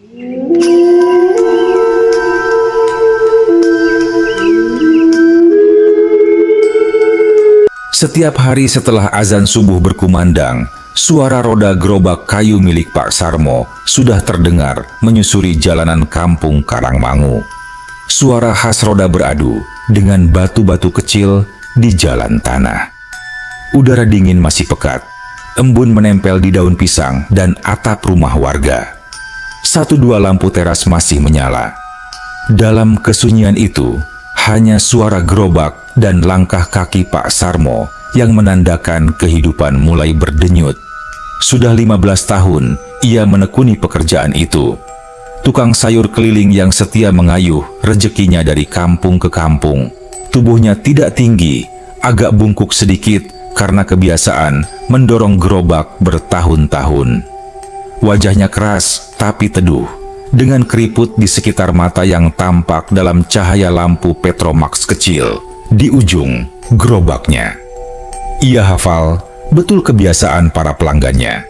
Setiap hari setelah azan subuh berkumandang, suara roda gerobak kayu milik Pak Sarmo sudah terdengar menyusuri jalanan kampung Karangmangu. Suara khas roda beradu dengan batu-batu kecil di jalan tanah. Udara dingin masih pekat, embun menempel di daun pisang dan atap rumah warga. Satu dua lampu teras masih menyala. Dalam kesunyian itu, hanya suara gerobak dan langkah kaki Pak Sarmo yang menandakan kehidupan mulai berdenyut. Sudah 15 tahun ia menekuni pekerjaan itu. Tukang sayur keliling yang setia mengayuh rezekinya dari kampung ke kampung. Tubuhnya tidak tinggi, agak bungkuk sedikit karena kebiasaan mendorong gerobak bertahun-tahun. Wajahnya keras tapi teduh, dengan keriput di sekitar mata yang tampak dalam cahaya lampu Petromax kecil di ujung gerobaknya. Ia hafal betul kebiasaan para pelanggannya.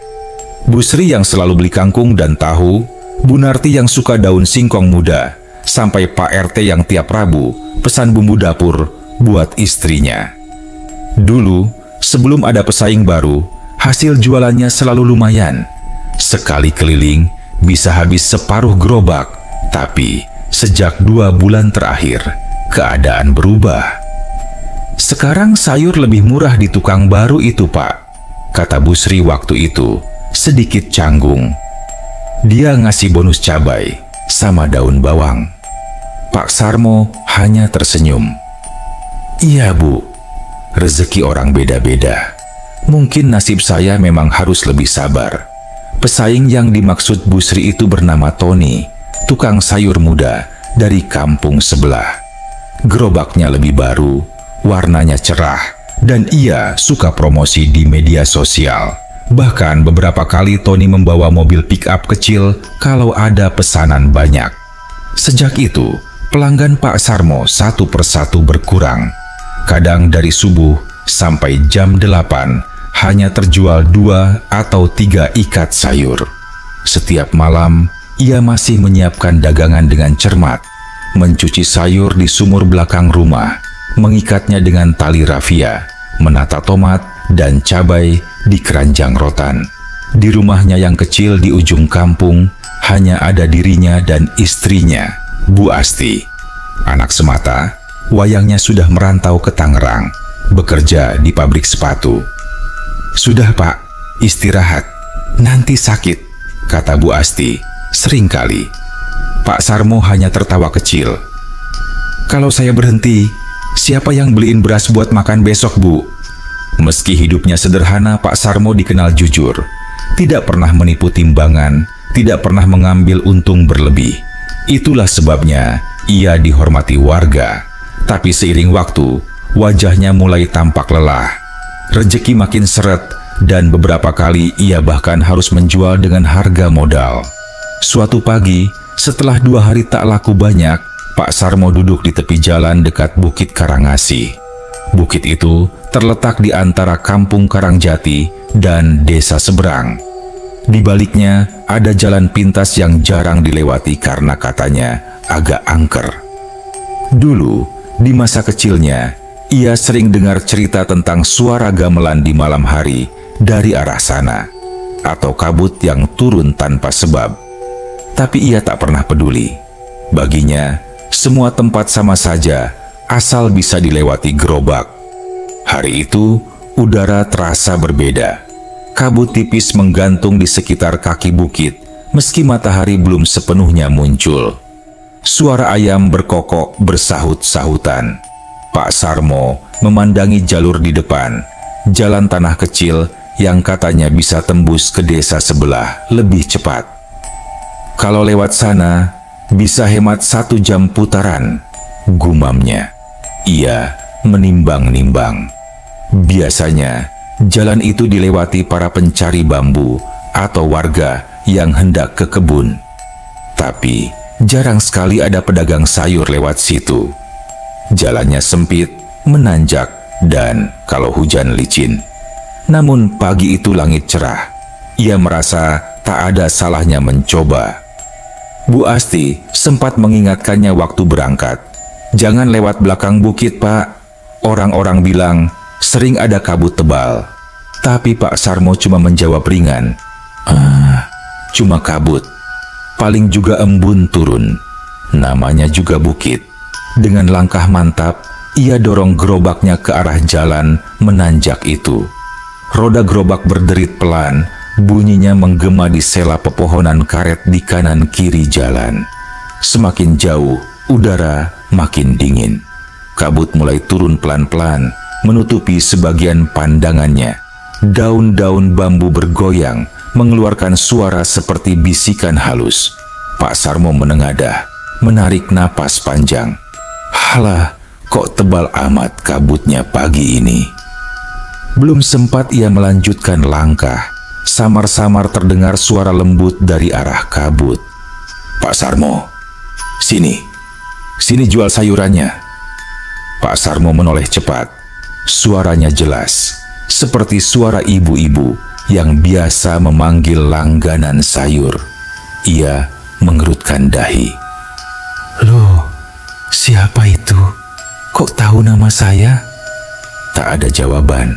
Bu Sri yang selalu beli kangkung dan tahu, Bu Narti yang suka daun singkong muda, sampai Pak RT yang tiap Rabu pesan bumbu dapur buat istrinya. Dulu, sebelum ada pesaing baru, hasil jualannya selalu lumayan. Sekali keliling, bisa habis separuh gerobak, tapi sejak 2 bulan terakhir, keadaan berubah. Sekarang sayur lebih murah di tukang baru itu, Pak, kata Bu Sri waktu itu, sedikit canggung. Dia ngasih bonus cabai sama daun bawang. Pak Sarmo hanya tersenyum. Iya, Bu, rezeki orang beda-beda. Mungkin nasib saya memang harus lebih sabar. Pesaing yang dimaksud Bu Sri itu bernama Tony, tukang sayur muda dari kampung sebelah. Gerobaknya lebih baru, warnanya cerah, dan ia suka promosi di media sosial. Bahkan beberapa kali Tony membawa mobil pick-up kecil kalau ada pesanan banyak. Sejak itu, pelanggan Pak Sarmo satu persatu berkurang. Kadang dari subuh sampai jam 8, hanya terjual 2 atau 3 ikat sayur. Setiap malam, ia masih menyiapkan dagangan dengan cermat, mencuci sayur di sumur belakang rumah, mengikatnya dengan tali rafia, menata tomat dan cabai di keranjang rotan. Di rumahnya yang kecil di ujung kampung, hanya ada dirinya dan istrinya, Bu Asti. Anak semata, wayangnya sudah merantau ke Tangerang, bekerja di pabrik sepatu. Sudah, Pak, istirahat. Nanti sakit, kata Bu Asti, seringkali. Pak Sarmo hanya tertawa kecil. Kalau saya berhenti, siapa yang beliin beras buat makan besok, Bu? Meski hidupnya sederhana, Pak Sarmo dikenal jujur. Tidak pernah menipu timbangan, tidak pernah mengambil untung berlebih. Itulah sebabnya ia dihormati warga. Tapi seiring waktu, wajahnya mulai tampak lelah. Rezeki makin seret, dan beberapa kali ia bahkan harus menjual dengan harga modal. Suatu pagi, setelah 2 hari tak laku banyak, Pak Sarmo duduk di tepi jalan dekat Bukit Karangasih. Bukit itu terletak di antara kampung Karangjati dan desa seberang. Di baliknya ada jalan pintas yang jarang dilewati karena katanya agak angker. Dulu, di masa kecilnya, ia sering dengar cerita tentang suara gamelan di malam hari dari arah sana, atau kabut yang turun tanpa sebab. Tapi ia tak pernah peduli. Baginya, semua tempat sama saja, asal bisa dilewati gerobak. Hari itu, udara terasa berbeda. Kabut tipis menggantung di sekitar kaki bukit, meski matahari belum sepenuhnya muncul. Suara ayam berkokok bersahut-sahutan. Pak Sarmo memandangi jalur di depan, jalan tanah kecil yang katanya bisa tembus ke desa sebelah lebih cepat. Kalau lewat sana, bisa hemat 1 jam putaran, gumamnya. Ia menimbang-nimbang. Biasanya, jalan itu dilewati para pencari bambu atau warga yang hendak ke kebun. Tapi, jarang sekali ada pedagang sayur lewat situ. Jalannya sempit, menanjak, dan kalau hujan licin. Namun pagi itu langit cerah. Ia merasa tak ada salahnya mencoba. Bu Asti sempat mengingatkannya waktu berangkat. Jangan lewat belakang bukit, Pak. Orang-orang bilang sering ada kabut tebal. Tapi Pak Sarmo cuma menjawab ringan. Cuma kabut. Paling juga embun turun. Namanya juga bukit. Dengan langkah mantap, ia dorong gerobaknya ke arah jalan menanjak itu. Roda gerobak berderit pelan, bunyinya menggema di sela pepohonan karet di kanan kiri jalan. Semakin jauh, udara makin dingin. Kabut mulai turun pelan-pelan, menutupi sebagian pandangannya. Daun-daun bambu bergoyang, mengeluarkan suara seperti bisikan halus. Pak Sarmo menengadah, menarik napas panjang. Halah, kok tebal amat kabutnya pagi ini. Belum sempat ia melanjutkan langkah, samar-samar terdengar suara lembut dari arah kabut. Pak Sarmo, sini jual sayurannya. Pak Sarmo menoleh cepat. Suaranya jelas, seperti suara ibu-ibu yang biasa memanggil langganan sayur. Ia mengerutkan dahi. Loh, siapa itu? Kok tahu nama saya? Tak ada jawaban,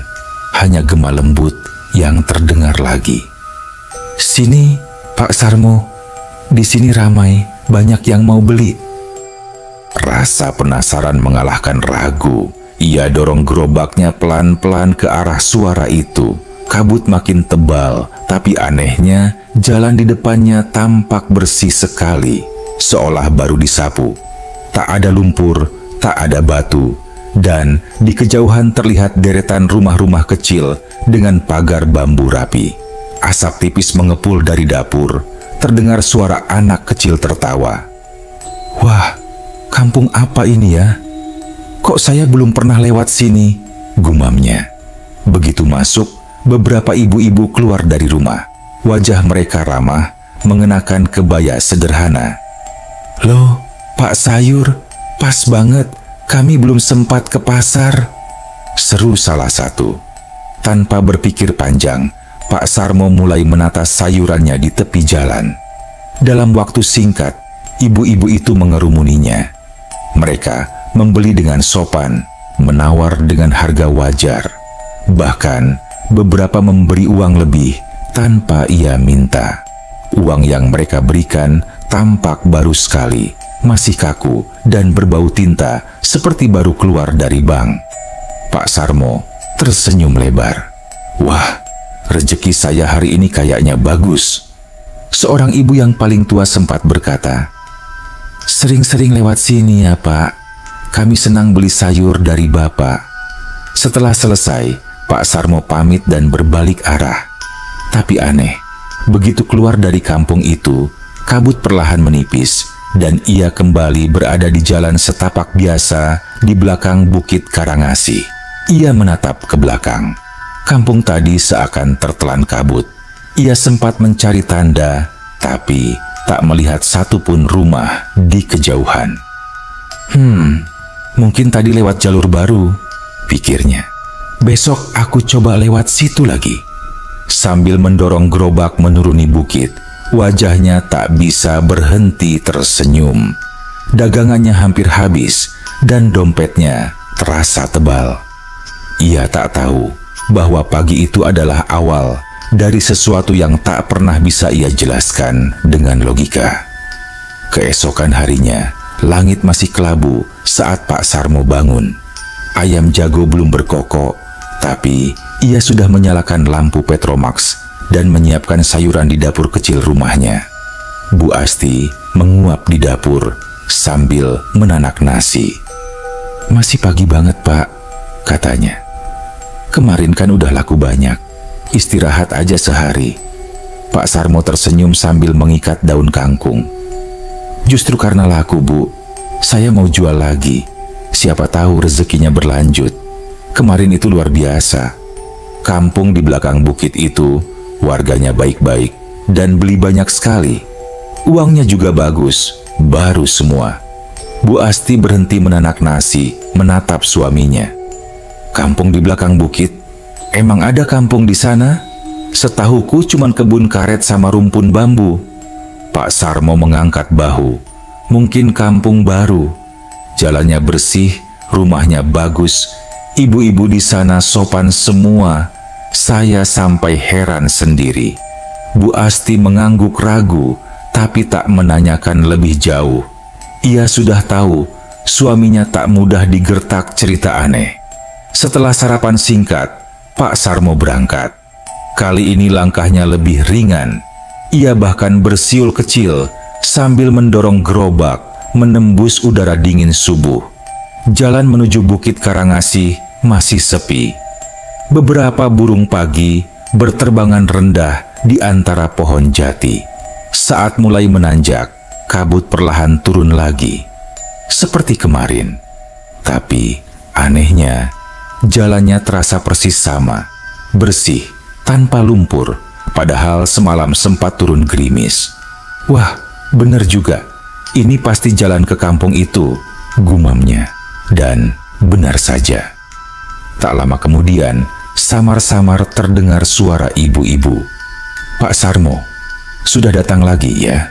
hanya gema lembut yang terdengar lagi. Sini, Pak Sarmo. Di sini ramai, banyak yang mau beli. Rasa penasaran mengalahkan ragu. Ia dorong gerobaknya pelan-pelan ke arah suara itu. Kabut makin tebal, tapi anehnya jalan di depannya tampak bersih sekali, seolah baru disapu. Tak ada lumpur, tak ada batu, dan di kejauhan terlihat deretan rumah-rumah kecil dengan pagar bambu rapi. Asap tipis mengepul dari dapur, terdengar suara anak kecil tertawa. Wah, kampung apa ini ya? Kok saya belum pernah lewat sini? Gumamnya. Begitu masuk, beberapa ibu-ibu keluar dari rumah. Wajah mereka ramah, mengenakan kebaya sederhana. Loh, Pak Sayur, pas banget. Kami belum sempat ke pasar. Seru salah satu. Tanpa berpikir panjang, Pak Sarmo mulai menata sayurannya di tepi jalan. Dalam waktu singkat, ibu-ibu itu mengerumuninya. Mereka membeli dengan sopan, menawar dengan harga wajar. Bahkan, beberapa memberi uang lebih tanpa ia minta. Uang yang mereka berikan tampak baru sekali, masih kaku dan berbau tinta seperti baru keluar dari bank. Pak Sarmo tersenyum lebar. Wah, rezeki saya hari ini kayaknya bagus. Seorang ibu yang paling tua sempat berkata, sering-sering lewat sini ya Pak. Kami senang beli sayur dari Bapak. Setelah selesai, Pak Sarmo pamit dan berbalik arah. Tapi aneh, begitu keluar dari kampung itu, kabut perlahan menipis dan ia kembali berada di jalan setapak biasa di belakang Bukit Karangasih. Ia menatap ke belakang. Kampung tadi seakan tertelan kabut. Ia sempat mencari tanda, tapi tak melihat satupun rumah di kejauhan. Mungkin tadi lewat jalur baru, pikirnya. Besok aku coba lewat situ lagi. Sambil mendorong gerobak menuruni bukit, wajahnya tak bisa berhenti tersenyum. Dagangannya hampir habis dan dompetnya terasa tebal. Ia tak tahu bahwa pagi itu adalah awal dari sesuatu yang tak pernah bisa ia jelaskan dengan logika. Keesokan harinya, langit masih kelabu saat Pak Sarmo bangun. Ayam jago belum berkokok, tapi ia sudah menyalakan lampu Petromax dan menyiapkan sayuran di dapur kecil rumahnya. Bu Asti menguap di dapur sambil menanak nasi. Masih pagi banget Pak, katanya. Kemarin kan udah laku banyak, istirahat aja sehari. Pak Sarmo tersenyum sambil mengikat daun kangkung. Justru karena laku Bu, saya mau jual lagi. Siapa tahu rezekinya berlanjut. Kemarin itu luar biasa. Kampung di belakang bukit itu, warganya baik-baik dan beli banyak sekali. Uangnya juga bagus, baru semua. Bu Asti berhenti menanak nasi, menatap suaminya. Kampung di belakang bukit? Emang ada kampung di sana? Setahuku cuman kebun karet sama rumpun bambu. Pak Sarmo mengangkat bahu. Mungkin kampung baru. Jalannya bersih, rumahnya bagus. Ibu-ibu di sana sopan semua. Saya sampai heran sendiri. Bu Asti mengangguk ragu, tapi tak menanyakan lebih jauh. Ia sudah tahu suaminya tak mudah digertak cerita aneh. Setelah sarapan singkat, Pak Sarmo berangkat. Kali ini langkahnya lebih ringan. Ia bahkan bersiul kecil sambil mendorong gerobak menembus udara dingin subuh. Jalan menuju Bukit Karangasih masih sepi. Beberapa burung pagi berterbangan rendah di antara pohon jati. Saat mulai menanjak, kabut perlahan turun lagi. Seperti kemarin. Tapi anehnya, jalannya terasa persis sama. Bersih, tanpa lumpur. Padahal semalam sempat turun gerimis. Wah, bener juga. Ini pasti jalan ke kampung itu, gumamnya. Dan benar saja. Tak lama kemudian, samar-samar terdengar suara ibu-ibu. Pak Sarmo, sudah datang lagi ya?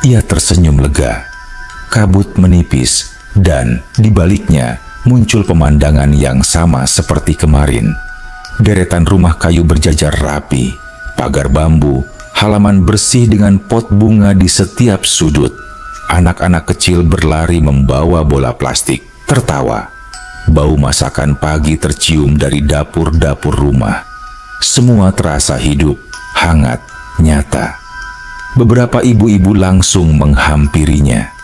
Ia tersenyum lega. Kabut menipis dan di baliknya muncul pemandangan yang sama seperti kemarin. Deretan rumah kayu berjajar rapi, pagar bambu, halaman bersih dengan pot bunga di setiap sudut. Anak-anak kecil berlari membawa bola plastik, tertawa. Bau masakan pagi tercium dari dapur-dapur rumah. Semua terasa hidup, hangat, nyata. Beberapa ibu-ibu langsung menghampirinya.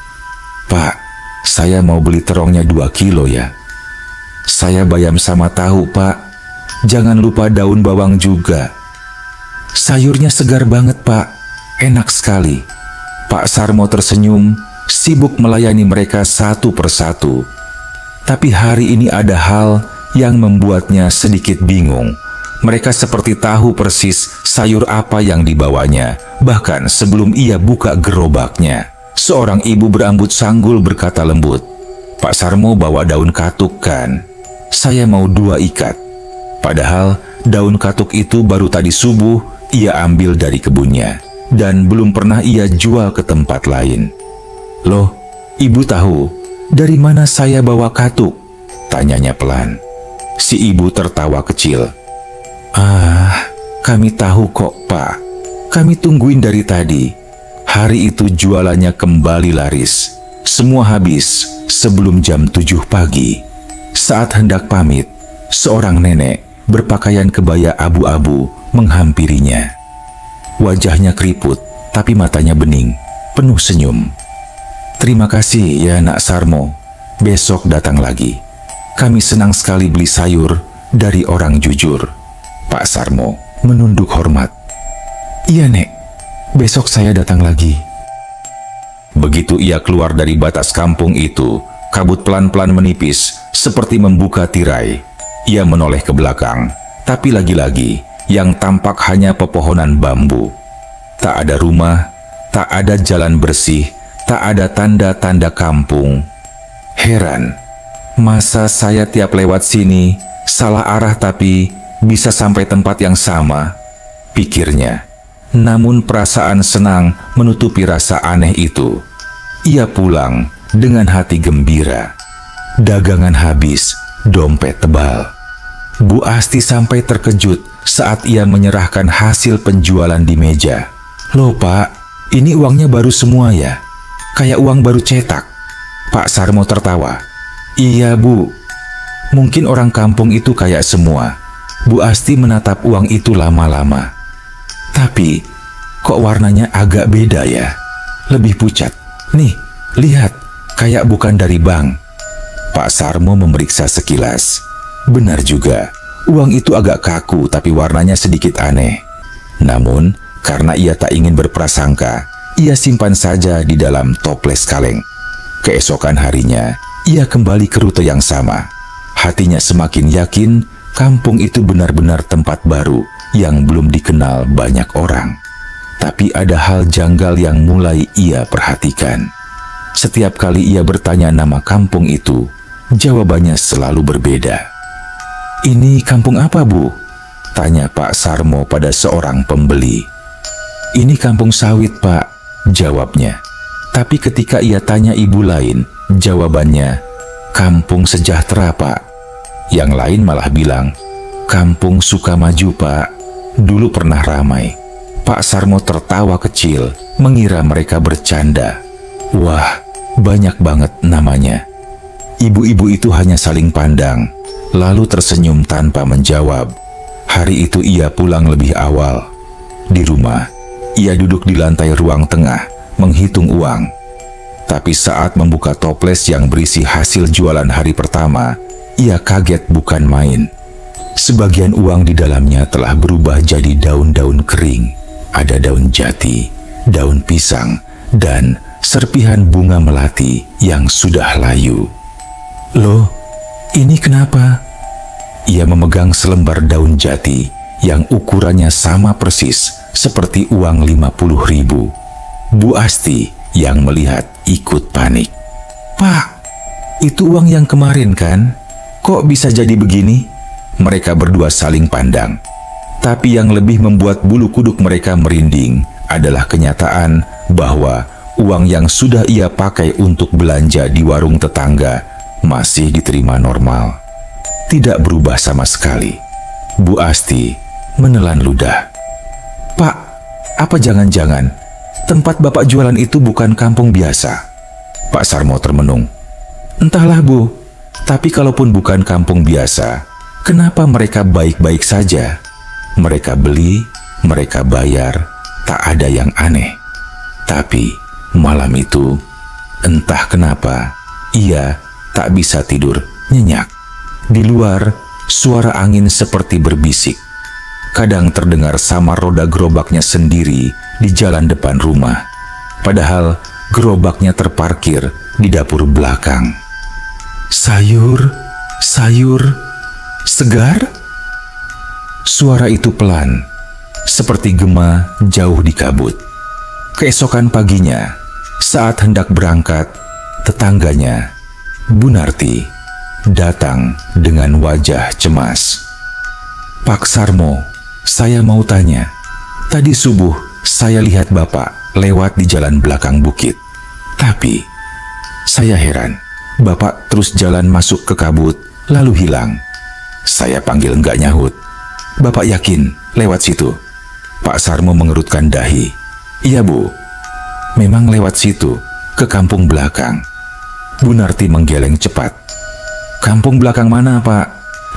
Pak, saya mau beli terongnya 2 kilo ya. Saya bayam sama tahu, Pak. Jangan lupa daun bawang juga. Sayurnya segar banget, Pak. Enak sekali. Pak Sarmo tersenyum, sibuk melayani mereka satu persatu. Tapi hari ini ada hal yang membuatnya sedikit bingung. Mereka seperti tahu persis sayur apa yang dibawanya, bahkan sebelum ia buka gerobaknya. Seorang ibu berambut sanggul berkata lembut, Pak Sarmo bawa daun katuk kan? Saya mau 2 ikat. Padahal daun katuk itu baru tadi subuh ia ambil dari kebunnya dan belum pernah ia jual ke tempat lain. Loh, ibu tahu dari mana saya bawa katuk? Tanyanya pelan. Si ibu tertawa kecil. Kami tahu kok, Pak. Kami tungguin dari tadi. Hari itu jualannya kembali laris. Semua habis sebelum jam 7 pagi. Saat hendak pamit, seorang nenek berpakaian kebaya abu-abu menghampirinya. Wajahnya keriput, tapi matanya bening, penuh senyum. Terima kasih ya Nak Sarmo. Besok datang lagi. Kami senang sekali beli sayur dari orang jujur. Pak Sarmo menunduk hormat. Iya, Nek. Besok saya datang lagi. Begitu ia keluar dari batas kampung itu, kabut pelan-pelan menipis seperti membuka tirai. Ia menoleh ke belakang, tapi lagi-lagi yang tampak hanya pepohonan bambu. Tak ada rumah, tak ada jalan bersih, tak ada tanda-tanda kampung. Heran, masa saya tiap lewat sini salah arah tapi bisa sampai tempat yang sama, pikirnya. Namun perasaan senang menutupi rasa aneh itu. Ia pulang dengan hati gembira. Dagangan habis, dompet tebal. Bu Asti sampai terkejut saat ia menyerahkan hasil penjualan di meja. Loh Pak, ini uangnya baru semua ya? Kayak uang baru cetak. Pak Sarmo tertawa. Iya Bu, mungkin orang kampung itu kayak semua. Bu Asti menatap uang itu lama-lama. Tapi, kok warnanya agak beda ya? Lebih pucat. Nih, lihat, kayak bukan dari bank. Pak Sarmo memeriksa sekilas. Benar juga, uang itu agak kaku tapi warnanya sedikit aneh. Namun, karena ia tak ingin berprasangka, ia simpan saja di dalam toples kaleng. Keesokan harinya, ia kembali ke rute yang sama. Hatinya semakin yakin kampung itu benar-benar tempat baru yang belum dikenal banyak orang. Tapi ada hal janggal yang mulai ia perhatikan. Setiap kali ia bertanya nama kampung itu, jawabannya selalu berbeda. Ini kampung apa, Bu? Tanya Pak Sarmo pada seorang pembeli. Ini kampung sawit, Pak. jawabnya. Tapi ketika ia tanya ibu lain, jawabannya, "Kampung Sejahtera, Pak." Yang lain malah bilang, "Kampung Sukamaju, Pak. Dulu pernah ramai." Pak Sarmo tertawa kecil, mengira mereka bercanda. Wah, banyak banget namanya. Ibu-ibu itu hanya saling pandang, lalu tersenyum tanpa menjawab. Hari itu ia pulang lebih awal. Di rumah, ia duduk di lantai ruang tengah, menghitung uang. Tapi saat membuka toples yang berisi hasil jualan hari pertama, ia kaget bukan main. Sebagian uang di dalamnya telah berubah jadi daun-daun kering. Ada daun jati, daun pisang, dan serpihan bunga melati yang sudah layu. "Loh, ini kenapa?" Ia memegang selembar daun jati yang ukurannya sama persis seperti uang 50.000. Bu Asti yang melihat ikut panik. "Pak, itu uang yang kemarin kan? Kok bisa jadi begini?" Mereka berdua saling pandang. Tapi yang lebih membuat bulu kuduk mereka merinding adalah kenyataan bahwa uang yang sudah ia pakai untuk belanja di warung tetangga masih diterima normal. Tidak berubah sama sekali. Bu Asti menelan ludah. "Pak, apa jangan-jangan tempat Bapak jualan itu bukan kampung biasa?" Pak Sarmo termenung. "Entahlah, Bu. Tapi kalaupun bukan kampung biasa, kenapa mereka baik-baik saja? Mereka beli, mereka bayar, tak ada yang aneh." Tapi malam itu, entah kenapa, ia tak bisa tidur nyenyak. Di luar, suara angin seperti berbisik. Kadang terdengar samar roda gerobaknya sendiri di jalan depan rumah. Padahal gerobaknya terparkir di dapur belakang. Sayur, segar? Suara itu pelan, seperti gema jauh di kabut. Keesokan paginya, saat hendak berangkat, tetangganya, Bu Narti, datang dengan wajah cemas. "Pak Sarmo, saya mau tanya. Tadi subuh saya lihat Bapak lewat di jalan belakang bukit. Tapi saya heran, Bapak terus jalan masuk ke kabut lalu hilang." Saya panggil enggak nyahut. "Bapak yakin lewat situ?" Pak Sarmo mengerutkan dahi. "Iya, Bu. Memang lewat situ, ke kampung belakang." Bu Narti menggeleng cepat. "Kampung belakang mana, Pak?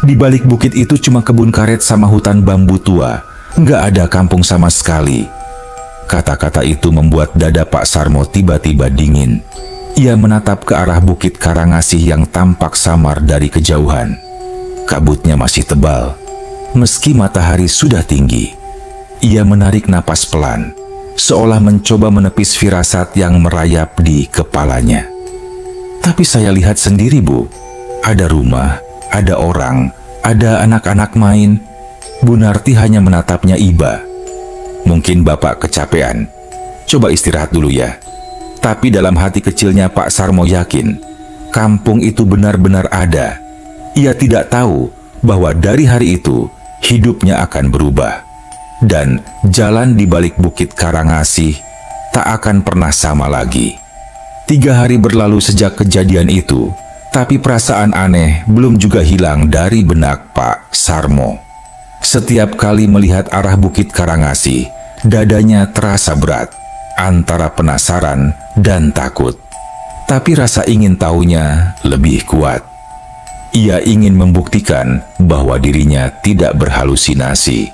Di balik bukit itu cuma kebun karet sama hutan bambu tua. Nggak ada kampung sama sekali." Kata-kata itu membuat dada Pak Sarmo tiba-tiba dingin. Ia menatap ke arah bukit Karangasih yang tampak samar dari kejauhan. Kabutnya masih tebal. Meski matahari sudah tinggi, ia menarik napas pelan, seolah mencoba menepis firasat yang merayap di kepalanya. "Tapi saya lihat sendiri, Bu. Ada rumah, ada orang, ada anak-anak main." Bu Narti hanya menatapnya iba. "Mungkin Bapak kecapean. Coba istirahat dulu ya." Tapi dalam hati kecilnya Pak Sarmo yakin, kampung itu benar-benar ada. Ia tidak tahu bahwa dari hari itu, hidupnya akan berubah. Dan jalan di balik bukit Karangasih tak akan pernah sama lagi. 3 hari berlalu sejak kejadian itu, tapi perasaan aneh belum juga hilang dari benak Pak Sarmo. Setiap kali melihat arah bukit Karangasih, dadanya terasa berat, antara penasaran dan takut. Tapi rasa ingin tahunya lebih kuat. Ia ingin membuktikan bahwa dirinya tidak berhalusinasi,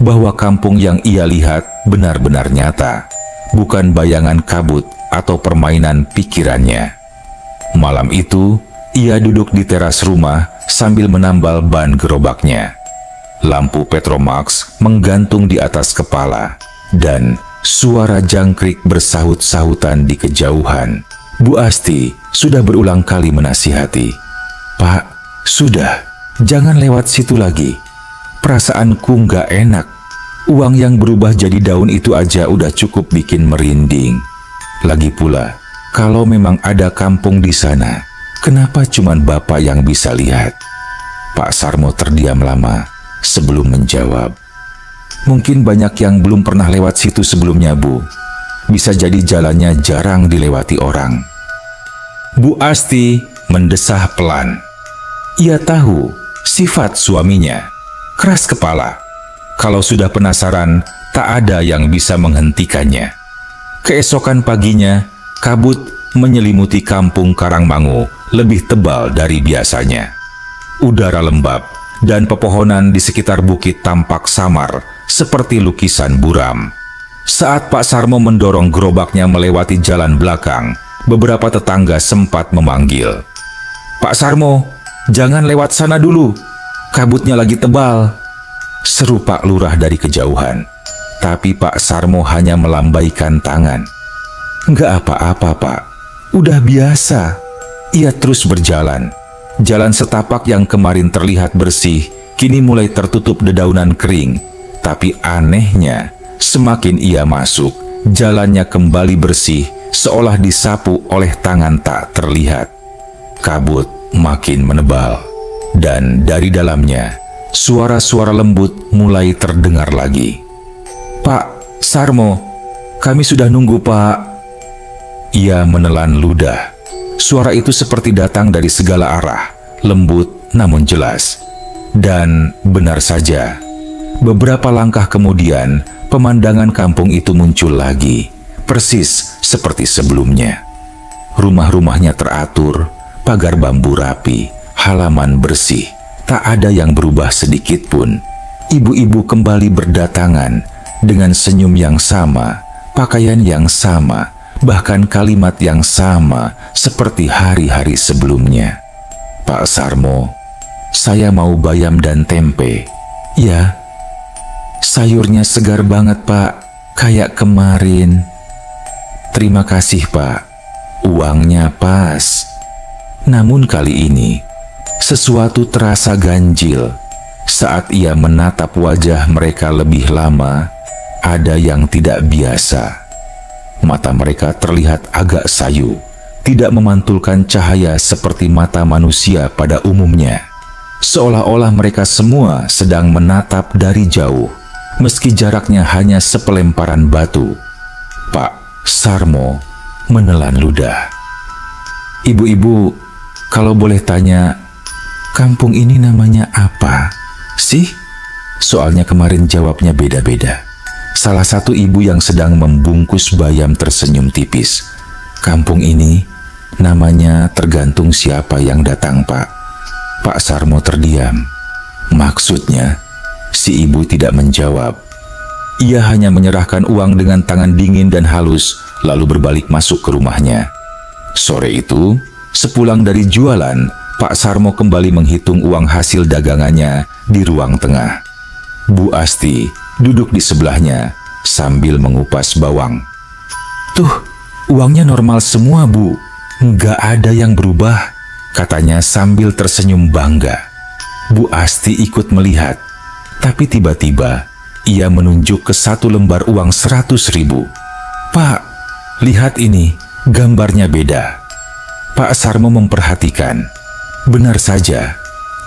bahwa kampung yang ia lihat benar-benar nyata, bukan bayangan kabut atau permainan pikirannya. Malam itu, ia duduk di teras rumah sambil menambal ban gerobaknya. Lampu Petromax menggantung di atas kepala, dan suara jangkrik bersahut-sahutan di kejauhan. Bu Asti sudah berulang kali menasihati, "Pak, sudah, jangan lewat situ lagi. Perasaanku nggak enak. Uang yang berubah jadi daun itu aja udah cukup bikin merinding. Lagi pula, kalau memang ada kampung di sana, kenapa cuman Bapak yang bisa lihat?" Pak Sarmo terdiam lama sebelum menjawab. "Mungkin banyak yang belum pernah lewat situ sebelumnya, Bu. bisa jadi jalannya jarang dilewati orang. Bu Asti mendesah pelan. Ia tahu sifat suaminya, keras kepala. Kalau sudah penasaran, tak ada yang bisa menghentikannya. Keesokan paginya, kabut menyelimuti kampung Karangmangu lebih tebal dari biasanya. Udara lembab dan pepohonan di sekitar bukit tampak samar seperti lukisan buram. Saat Pak Sarmo mendorong gerobaknya melewati jalan belakang, beberapa tetangga sempat memanggil. "Pak Sarmo, jangan lewat sana dulu, kabutnya lagi tebal," seru Pak Lurah dari kejauhan. Tapi Pak Sarmo hanya melambaikan tangan. "Nggak apa-apa, Pak. Udah biasa." Ia terus berjalan. Jalan setapak yang kemarin terlihat bersih, kini mulai tertutup dedaunan kering. Tapi anehnya, semakin ia masuk, jalannya kembali bersih, seolah disapu oleh tangan tak terlihat. Kabut makin menebal, dan dari dalamnya, suara-suara lembut mulai terdengar lagi. "Pak Sarmo, kami sudah nunggu, Pak." Ia menelan ludah. Suara itu seperti datang dari segala arah, lembut namun jelas. Dan benar saja, beberapa langkah kemudian, pemandangan kampung itu muncul lagi, persis seperti sebelumnya. Rumah-rumahnya teratur, pagar bambu rapi, halaman bersih, tak ada yang berubah sedikit pun. Ibu-ibu kembali berdatangan dengan senyum yang sama, pakaian yang sama, bahkan kalimat yang sama seperti hari-hari sebelumnya. "Pak Sarmo, saya mau bayam dan tempe." "Ya, sayurnya segar banget, Pak, kayak kemarin." "Terima kasih, Pak, uangnya pas." Namun kali ini, sesuatu terasa ganjil. Saat ia menatap wajah mereka lebih lama, ada yang tidak biasa. Mata mereka terlihat agak sayu, tidak memantulkan cahaya seperti mata manusia pada umumnya. Seolah-olah mereka semua sedang menatap dari jauh, meski jaraknya hanya sepelemparan batu. Pak Sarmo menelan ludah. "Ibu-ibu, kalau boleh tanya, kampung ini namanya apa sih?" Soalnya kemarin jawabnya beda-beda. Salah satu ibu yang sedang membungkus bayam tersenyum tipis. "Kampung ini namanya tergantung siapa yang datang, Pak." Pak Sarmo terdiam. Maksudnya, si ibu tidak menjawab. Ia hanya menyerahkan uang dengan tangan dingin dan halus, lalu berbalik masuk ke rumahnya. Sore itu, sepulang dari jualan, Pak Sarmo kembali menghitung uang hasil dagangannya di ruang tengah. Bu Asti duduk di sebelahnya sambil mengupas bawang. "Tuh, uangnya normal semua, Bu. Nggak ada yang berubah," katanya sambil tersenyum bangga. Bu Asti ikut melihat, tapi tiba-tiba ia menunjuk ke satu lembar uang 100.000. "Pak, lihat ini, gambarnya beda." Pak Sarmo memperhatikan. Benar saja,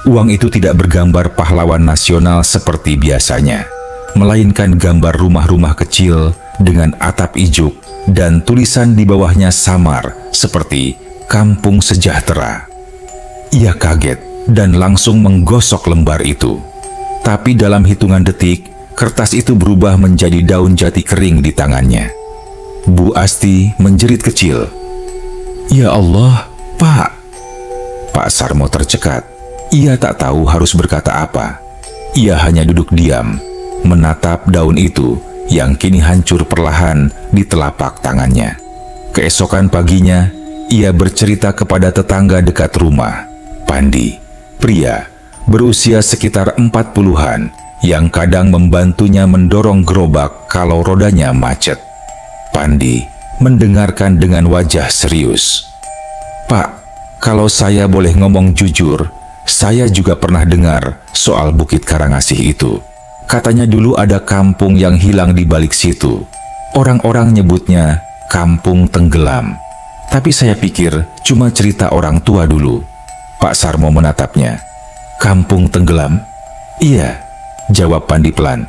uang itu tidak bergambar pahlawan nasional seperti biasanya, melainkan gambar rumah-rumah kecil dengan atap ijuk dan tulisan di bawahnya samar seperti "Kampung Sejahtera". Ia kaget dan langsung menggosok lembar itu. Tapi dalam hitungan detik, kertas itu berubah menjadi daun jati kering di tangannya. Bu Asti menjerit kecil. "Ya Allah, Pak!" Pak Sarmo tercekat. Ia tak tahu harus berkata apa. Ia hanya duduk diam, menatap daun itu yang kini hancur perlahan di telapak tangannya. Keesokan paginya, ia bercerita kepada tetangga dekat rumah, Pandi, pria berusia sekitar 40-an, yang kadang membantunya mendorong gerobak kalau rodanya macet. Pandi mendengarkan dengan wajah serius. "Pak, kalau saya boleh ngomong jujur, saya juga pernah dengar soal Bukit Karangasih itu. Katanya dulu ada kampung yang hilang di balik situ. Orang-orang nyebutnya Kampung Tenggelam. Tapi saya pikir cuma cerita orang tua dulu." Pak Sarmo menatapnya. "Kampung Tenggelam?" "Iya," jawab Pandi pelan.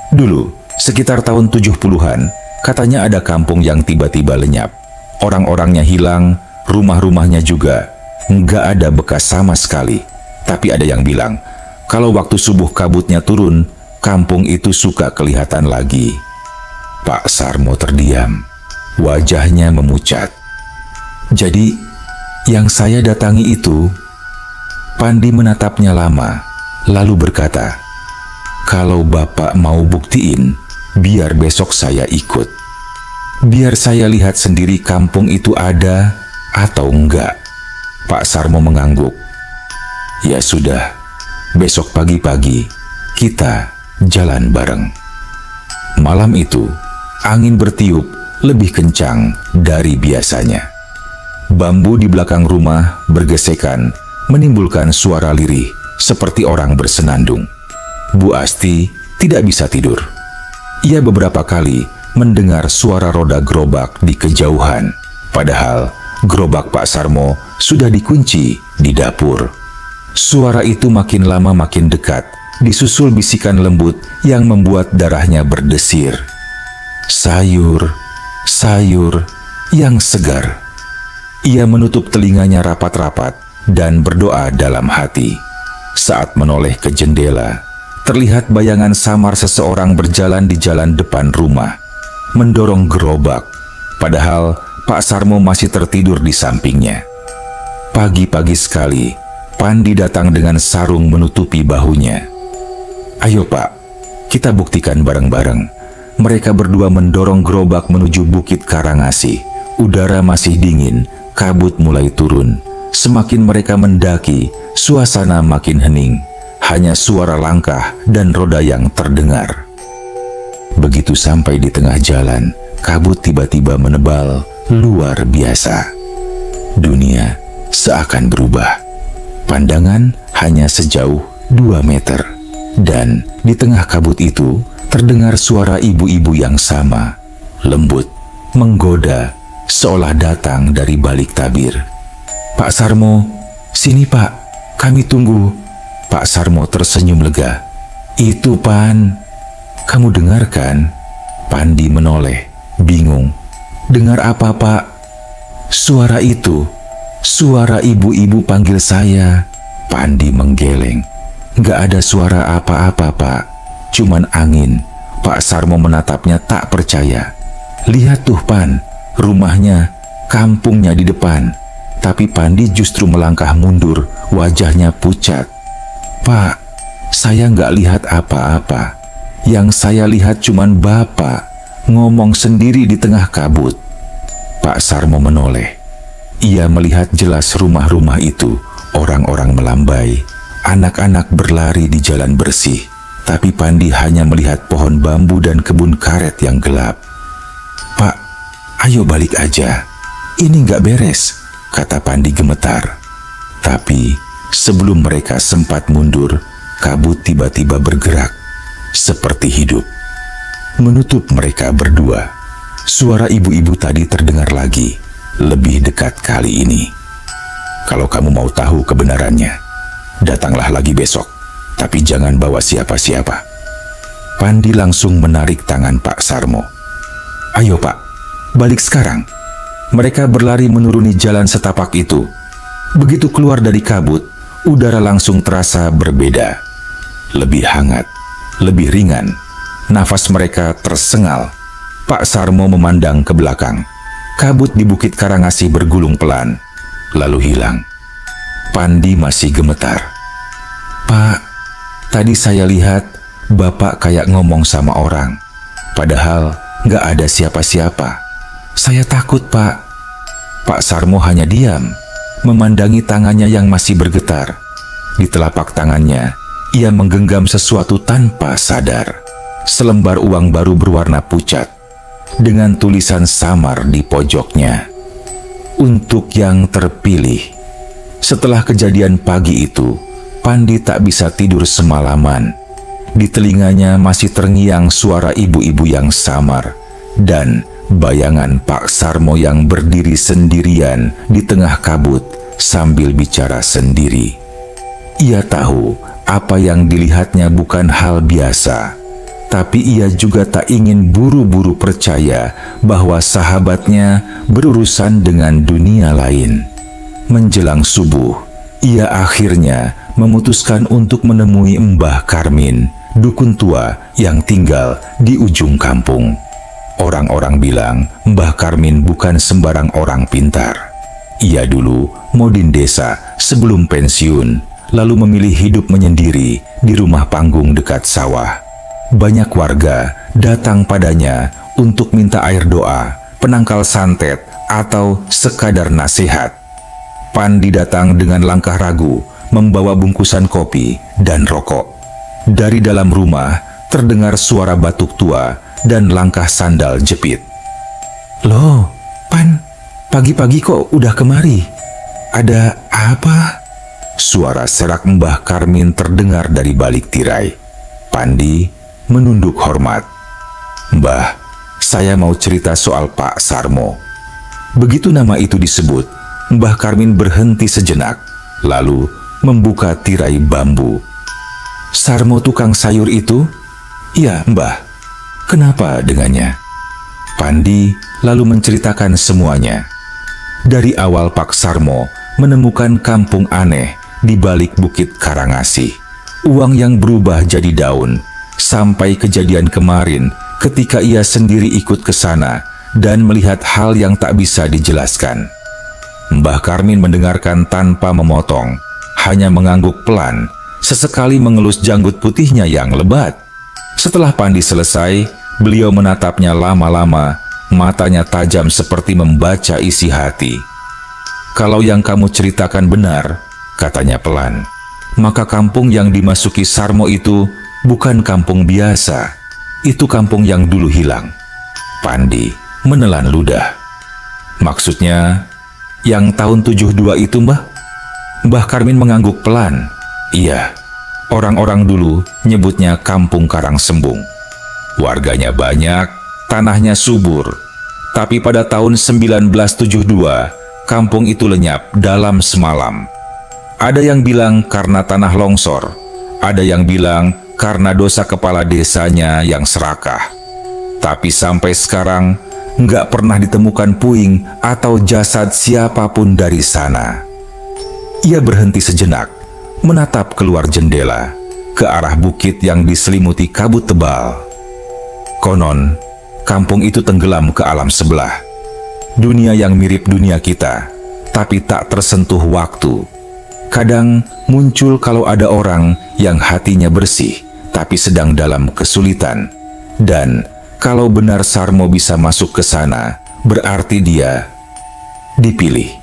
"Dulu, sekitar tahun 70-an, Katanya ada kampung yang tiba-tiba lenyap. Orang-orangnya hilang, rumah-rumahnya juga. Nggak ada bekas sama sekali. Tapi ada yang bilang, kalau waktu subuh kabutnya turun, kampung itu suka kelihatan lagi. Pak Sarmo terdiam. Wajahnya memucat. Jadi, yang saya datangi itu... Pandi menatapnya lama, lalu berkata, "Kalau Bapak mau buktiin, biar besok saya ikut. Biar saya lihat sendiri kampung itu ada atau enggak." Pak Sarmo mengangguk. "Ya sudah, besok pagi-pagi kita jalan bareng." Malam itu, angin bertiup lebih kencang dari biasanya. Bambu di belakang rumah bergesekan, menimbulkan suara lirih seperti orang bersenandung. Bu Asti tidak bisa tidur. Ia beberapa kali mendengar suara roda gerobak di kejauhan, padahal gerobak Pak Sarmo sudah dikunci di dapur. Suara itu makin lama makin dekat, disusul bisikan lembut yang membuat darahnya berdesir. Sayur, sayur yang segar. Ia menutup telinganya rapat-rapat dan berdoa dalam hati. Saat menoleh ke jendela, terlihat bayangan samar seseorang berjalan di jalan depan rumah, mendorong gerobak, padahal Pak Sarmo masih tertidur di sampingnya. Pagi-pagi sekali, Pandi datang dengan sarung menutupi bahunya. "Ayo Pak, kita buktikan bareng-bareng." Mereka berdua mendorong gerobak menuju Bukit Karangasih. Udara masih dingin, kabut mulai turun. Semakin mereka mendaki, suasana makin hening. Hanya suara langkah dan roda yang terdengar. Begitu sampai di tengah jalan, kabut tiba-tiba menebal luar biasa. Dunia seakan berubah. Pandangan hanya sejauh 2 meter. Dan di tengah kabut itu, terdengar suara ibu-ibu yang sama. Lembut, menggoda, seolah datang dari balik tabir. "Pak Sarmo, sini Pak, kami tunggu." Pak Sarmo tersenyum lega. "Itu Pan, kamu dengar kan?" Pandi menoleh, bingung. "Dengar apa Pak?" "Suara itu, suara ibu-ibu panggil saya." Pandi menggeleng. "Nggak ada suara apa-apa Pak, cuman angin." Pak Sarmo menatapnya tak percaya. "Lihat tuh Pan, rumahnya, kampungnya di depan." Tapi Pandi justru melangkah mundur, wajahnya pucat. "Pak, saya nggak lihat apa-apa. Yang saya lihat cuman Bapak ngomong sendiri di tengah kabut." Pak Sarmo menoleh. Ia melihat jelas rumah-rumah itu, orang-orang melambai, anak-anak berlari di jalan bersih. Tapi Pandi hanya melihat pohon bambu dan kebun karet yang gelap. "Pak, ayo balik aja. Ini nggak beres," kata Pandi gemetar. Tapi sebelum mereka sempat mundur, kabut tiba-tiba bergerak, seperti hidup. Menutup mereka berdua. Suara ibu-ibu tadi terdengar lagi, lebih dekat kali ini. "Kalau kamu mau tahu kebenarannya, datanglah lagi besok, tapi jangan bawa siapa-siapa." Pandi langsung menarik tangan Pak Sarmo. "Ayo Pak, balik sekarang." Mereka berlari menuruni jalan setapak itu. Begitu keluar dari kabut, udara langsung terasa berbeda. Lebih hangat, lebih ringan. Nafas mereka tersengal. Pak Sarmo memandang ke belakang. Kabut di Bukit Karangasih bergulung pelan, lalu hilang. Pandi masih gemetar. "Pak, tadi saya lihat Bapak kayak ngomong sama orang. Padahal nggak ada siapa-siapa. Saya takut Pak." Pak Sarmo hanya diam, memandangi tangannya yang masih bergetar. Di telapak tangannya, ia menggenggam sesuatu tanpa sadar. Selembar uang baru berwarna pucat, dengan tulisan samar di pojoknya. "Untuk yang terpilih." Setelah kejadian pagi itu, Pandi tak bisa tidur semalaman. Di telinganya masih terngiang suara ibu-ibu yang samar, dan bayangan Pak Sarmo yang berdiri sendirian di tengah kabut sambil bicara sendiri. Ia tahu apa yang dilihatnya bukan hal biasa. Tapi ia juga tak ingin buru-buru percaya bahwa sahabatnya berurusan dengan dunia lain. Menjelang subuh, ia akhirnya memutuskan untuk menemui Mbah Karmin, dukun tua yang tinggal di ujung kampung. Orang-orang bilang Mbah Karmin bukan sembarang orang pintar. Ia dulu modin desa sebelum pensiun, lalu memilih hidup menyendiri di rumah panggung dekat sawah. Banyak warga datang padanya untuk minta air doa, penangkal santet, atau sekadar nasihat. Pandi datang dengan langkah ragu, membawa bungkusan kopi dan rokok. Dari dalam rumah terdengar suara batuk tua dan langkah sandal jepit. "Loh, Pan, pagi-pagi kok udah kemari? Ada apa?" Suara serak Mbah Karmin terdengar dari balik tirai. Pandi menunduk hormat. "Mbah, saya mau cerita soal Pak Sarmo." Begitu nama itu disebut, Mbah Karmin berhenti sejenak, lalu membuka tirai bambu. "Sarmo tukang sayur itu?" "Iya, Mbah." "Kenapa dengannya?" Pandi lalu menceritakan semuanya. Dari awal Pak Sarmo menemukan kampung aneh di balik Bukit Karangasih. Uang yang berubah jadi daun, sampai kejadian kemarin ketika ia sendiri ikut ke sana dan melihat hal yang tak bisa dijelaskan. Mbah Karmin mendengarkan tanpa memotong, hanya mengangguk pelan, sesekali mengelus janggut putihnya yang lebat. Setelah Pandi selesai, beliau menatapnya lama-lama, matanya tajam seperti membaca isi hati. "Kalau yang kamu ceritakan benar," katanya pelan, "maka kampung yang dimasuki Sarmo itu bukan kampung biasa. Itu kampung yang dulu hilang." Pandi menelan ludah. "Maksudnya, yang tahun 72 itu, Mbah?" Mbah Karmin mengangguk pelan. "Iya, orang-orang dulu nyebutnya Kampung Karangsembung. Warganya banyak, tanahnya subur. Tapi pada tahun 1972, kampung itu lenyap dalam semalam. Ada yang bilang karena tanah longsor, ada yang bilang karena dosa kepala desanya yang serakah. Tapi sampai sekarang, nggak pernah ditemukan puing atau jasad siapapun dari sana." Ia berhenti sejenak, menatap keluar jendela, ke arah bukit yang diselimuti kabut tebal. Konon, kampung itu tenggelam ke alam sebelah. Dunia yang mirip dunia kita, tapi tak tersentuh waktu. Kadang muncul kalau ada orang yang hatinya bersih, tapi sedang dalam kesulitan. Dan kalau benar Sarmo bisa masuk ke sana, berarti dia dipilih.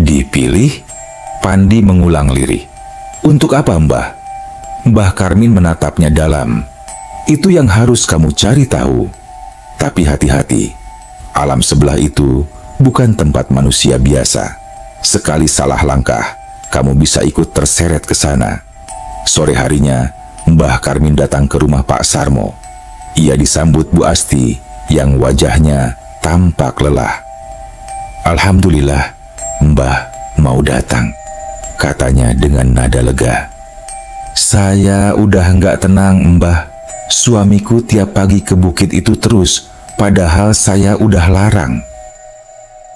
"Dipilih?" Pandi mengulang lirih. "Untuk apa, Mbah?" Mbah Karmin menatapnya dalam. "Itu yang harus kamu cari tahu. Tapi hati-hati, alam sebelah itu bukan tempat manusia biasa. Sekali salah langkah, kamu bisa ikut terseret ke sana." Sore harinya, Mbah Karmin datang ke rumah Pak Sarmo. Ia disambut Bu Asti yang wajahnya tampak lelah. "Alhamdulillah, Mbah mau datang," katanya dengan nada lega. "Saya udah nggak tenang, Mbah. Suamiku tiap pagi ke bukit itu terus, padahal saya udah larang."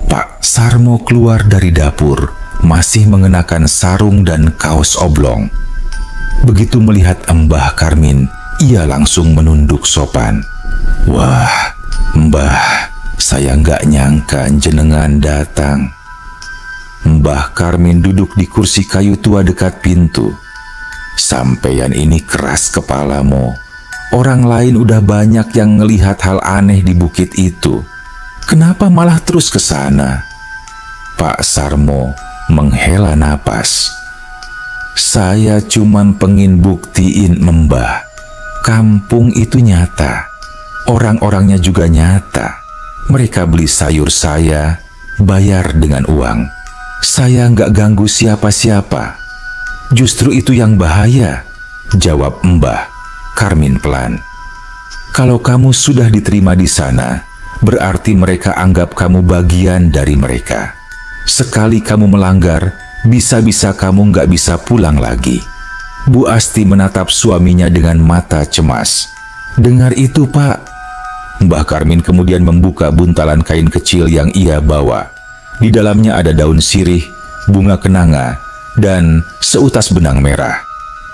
Pak Sarmo keluar dari dapur, masih mengenakan sarung dan kaos oblong. Begitu melihat Mbah Karmin, ia langsung menunduk sopan. "Wah, Mbah, saya nggak nyangka jenengan datang." Mbah Karmin duduk di kursi kayu tua dekat pintu. "Sampeyan ini keras kepalamu. Orang lain udah banyak yang ngelihat hal aneh di bukit itu. Kenapa malah terus ke sana?" Pak Sarmo menghela napas. "Saya cuman pengen buktiin, Mbah. Kampung itu nyata. Orang-orangnya juga nyata. Mereka beli sayur saya, bayar dengan uang. Saya nggak ganggu siapa-siapa. Justru itu yang bahaya," jawab Mbah Karmin pelan. "Kalau kamu sudah diterima di sana, berarti mereka anggap kamu bagian dari mereka. Sekali kamu melanggar, bisa-bisa kamu nggak bisa pulang lagi." Bu Asti menatap suaminya dengan mata cemas. Dengar itu, Pak. Mbah Karmin kemudian membuka buntalan kain kecil yang ia bawa. Di dalamnya ada daun sirih, bunga kenanga, dan seutas benang merah.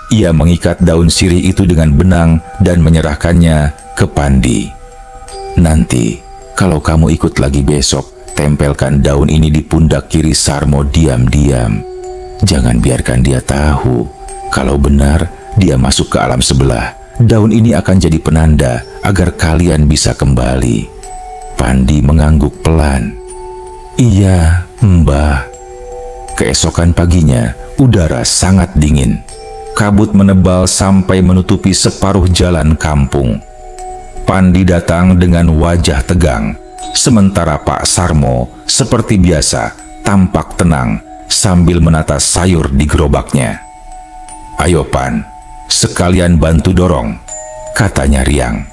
Ia mengikat daun sirih itu dengan benang dan menyerahkannya ke Pandi. Nanti, kalau kamu ikut lagi besok, tempelkan daun ini di pundak kiri Sarmo diam-diam. Jangan biarkan dia tahu. Kalau benar dia masuk ke alam sebelah, daun ini akan jadi penanda agar kalian bisa kembali. Pandi mengangguk pelan. Iya, Mbah. Keesokan paginya, udara sangat dingin. Kabut menebal sampai menutupi separuh jalan kampung. Pandi datang dengan wajah tegang, sementara Pak Sarmo seperti biasa tampak tenang sambil menata sayur di gerobaknya. Ayo Pan, sekalian bantu dorong, katanya riang.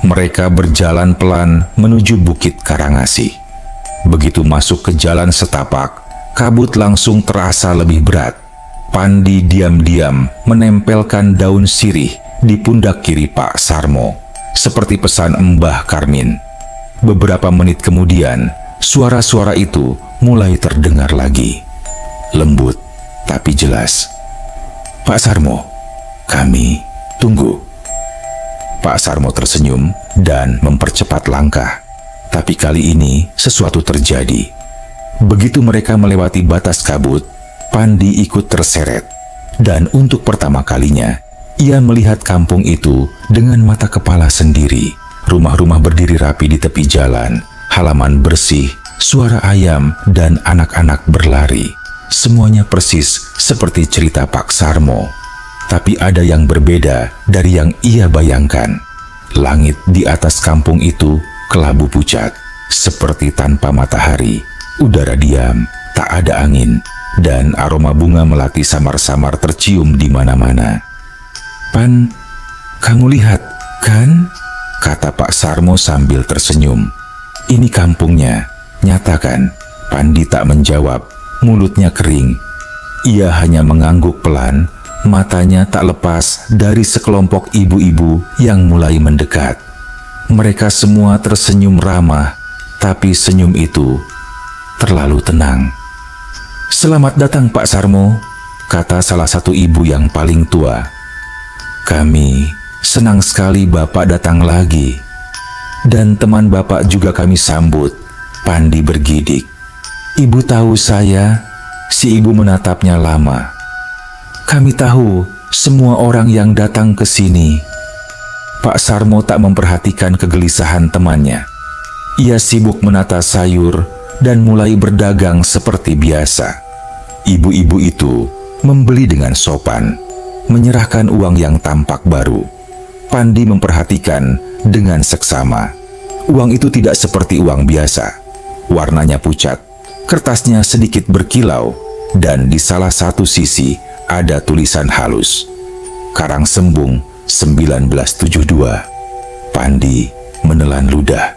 Mereka berjalan pelan menuju Bukit Karangasih. Begitu masuk ke jalan setapak, kabut langsung terasa lebih berat. Pandi diam-diam menempelkan daun sirih di pundak kiri Pak Sarmo, seperti pesan Mbah Karmin. Beberapa menit kemudian, suara-suara itu mulai terdengar lagi. Lembut, tapi jelas. Pak Sarmo, kami tunggu. Pak Sarmo tersenyum dan mempercepat langkah. Tapi kali ini sesuatu terjadi. Begitu mereka melewati batas kabut, Pandi ikut terseret. Dan untuk pertama kalinya, ia melihat kampung itu dengan mata kepala sendiri. Rumah-rumah berdiri rapi di tepi jalan, halaman bersih, suara ayam dan anak-anak berlari. Semuanya persis seperti cerita Pak Sarmo. Tapi ada yang berbeda dari yang ia bayangkan. Langit di atas kampung itu kelabu pucat, seperti tanpa matahari. Udara diam, tak ada angin, dan aroma bunga melati samar-samar tercium di mana-mana. Pan, kamu lihat, kan? Kata Pak Sarmo sambil tersenyum. Ini kampungnya, nyatakan. Pandi tak menjawab, mulutnya kering. Ia hanya mengangguk pelan, matanya tak lepas dari sekelompok ibu-ibu yang mulai mendekat. Mereka semua tersenyum ramah, tapi senyum itu terlalu tenang. Selamat datang Pak Sarmo, kata salah satu ibu yang paling tua. Kami senang sekali Bapak datang lagi. Dan teman Bapak juga kami sambut, Pandi bergidik. Ibu tahu saya, si ibu menatapnya lama. Kami tahu semua orang yang datang ke sini. Pak Sarmo tak memperhatikan kegelisahan temannya. Ia sibuk menata sayur dan mulai berdagang seperti biasa. Ibu-ibu itu membeli dengan sopan, menyerahkan uang yang tampak baru. Pandi memperhatikan dengan seksama. Uang itu tidak seperti uang biasa. Warnanya pucat, kertasnya sedikit berkilau, dan di salah satu sisi ada tulisan halus. Karangsembung 1972. Pandi menelan ludah.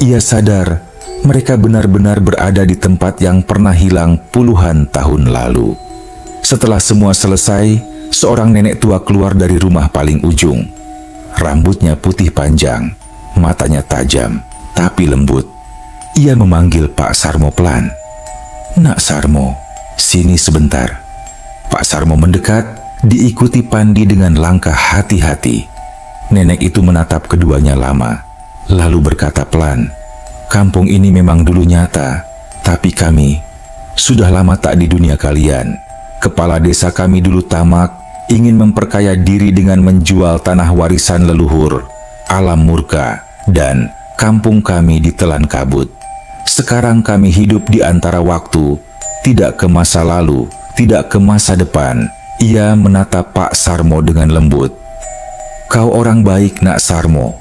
Ia sadar mereka benar-benar berada di tempat yang pernah hilang puluhan tahun lalu. Setelah semua selesai, seorang nenek tua keluar dari rumah paling ujung. Rambutnya putih panjang, matanya tajam, tapi lembut. Ia memanggil Pak Sarmo pelan. Nak Sarmo, sini sebentar. Pak Sarmo mendekat, diikuti Pandi dengan langkah hati-hati. Nenek itu menatap keduanya lama, lalu berkata pelan, kampung ini memang dulu nyata, tapi kami sudah lama tak di dunia kalian. Kepala desa kami dulu tamak, ingin memperkaya diri dengan menjual tanah warisan leluhur. Alam murka, dan kampung kami ditelan kabut. Sekarang kami hidup di antara waktu, tidak ke masa lalu, tidak ke masa depan. Ia menatap Pak Sarmo dengan lembut. Kau orang baik, Nak Sarmo.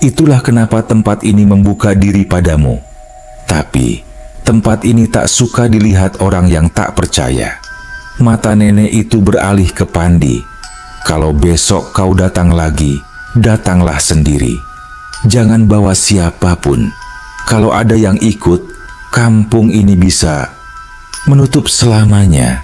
Itulah kenapa tempat ini membuka diri padamu. Tapi, tempat ini tak suka dilihat orang yang tak percaya. Mata nenek itu beralih ke Pandi. Kalau besok kau datang lagi, datanglah sendiri. Jangan bawa siapapun. Kalau ada yang ikut, kampung ini bisa menutup selamanya.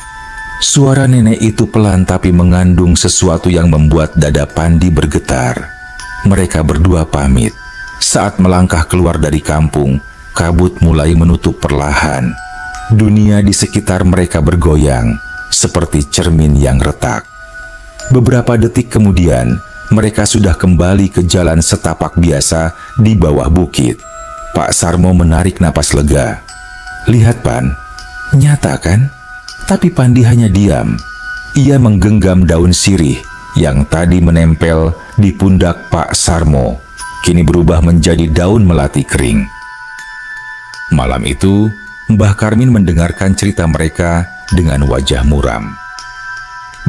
Suara nenek itu pelan tapi mengandung sesuatu yang membuat dada Pandi bergetar. Mereka berdua pamit. Saat melangkah keluar dari kampung, kabut mulai menutup perlahan. Dunia di sekitar mereka bergoyang, seperti cermin yang retak. Beberapa detik kemudian, mereka sudah kembali ke jalan setapak biasa di bawah bukit. Pak Sarmo menarik napas lega. Lihat, Pan, nyata kan? Tapi Pandi hanya diam. Ia menggenggam daun sirih yang tadi menempel di pundak Pak Sarmo, kini berubah menjadi daun melati kering. Malam itu, Mbah Karmin mendengarkan cerita mereka dengan wajah muram.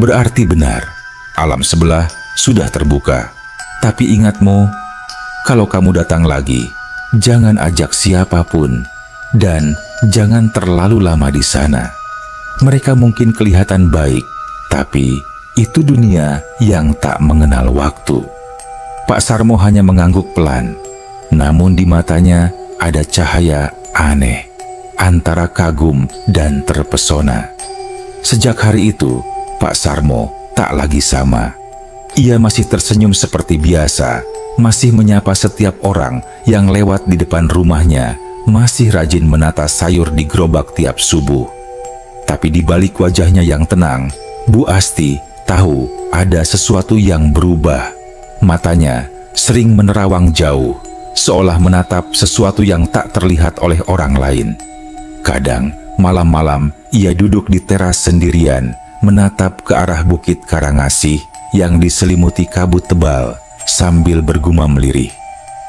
Berarti benar, alam sebelah sudah terbuka. Tapi ingat Mo, kalau kamu datang lagi, jangan ajak siapapun dan jangan terlalu lama di sana. Mereka mungkin kelihatan baik, tapi itu dunia yang tak mengenal waktu. Pak Sarmo hanya mengangguk pelan, namun di matanya ada cahaya aneh, antara kagum dan terpesona. Sejak hari itu, Pak Sarmo tak lagi sama. Ia masih tersenyum seperti biasa, masih menyapa setiap orang yang lewat di depan rumahnya, masih rajin menata sayur di gerobak tiap subuh. Tapi di balik wajahnya yang tenang, Bu Asti tahu ada sesuatu yang berubah. Matanya sering menerawang jauh, seolah menatap sesuatu yang tak terlihat oleh orang lain. Kadang malam-malam ia duduk di teras sendirian, menatap ke arah Bukit Karangasih yang diselimuti kabut tebal sambil bergumam lirih.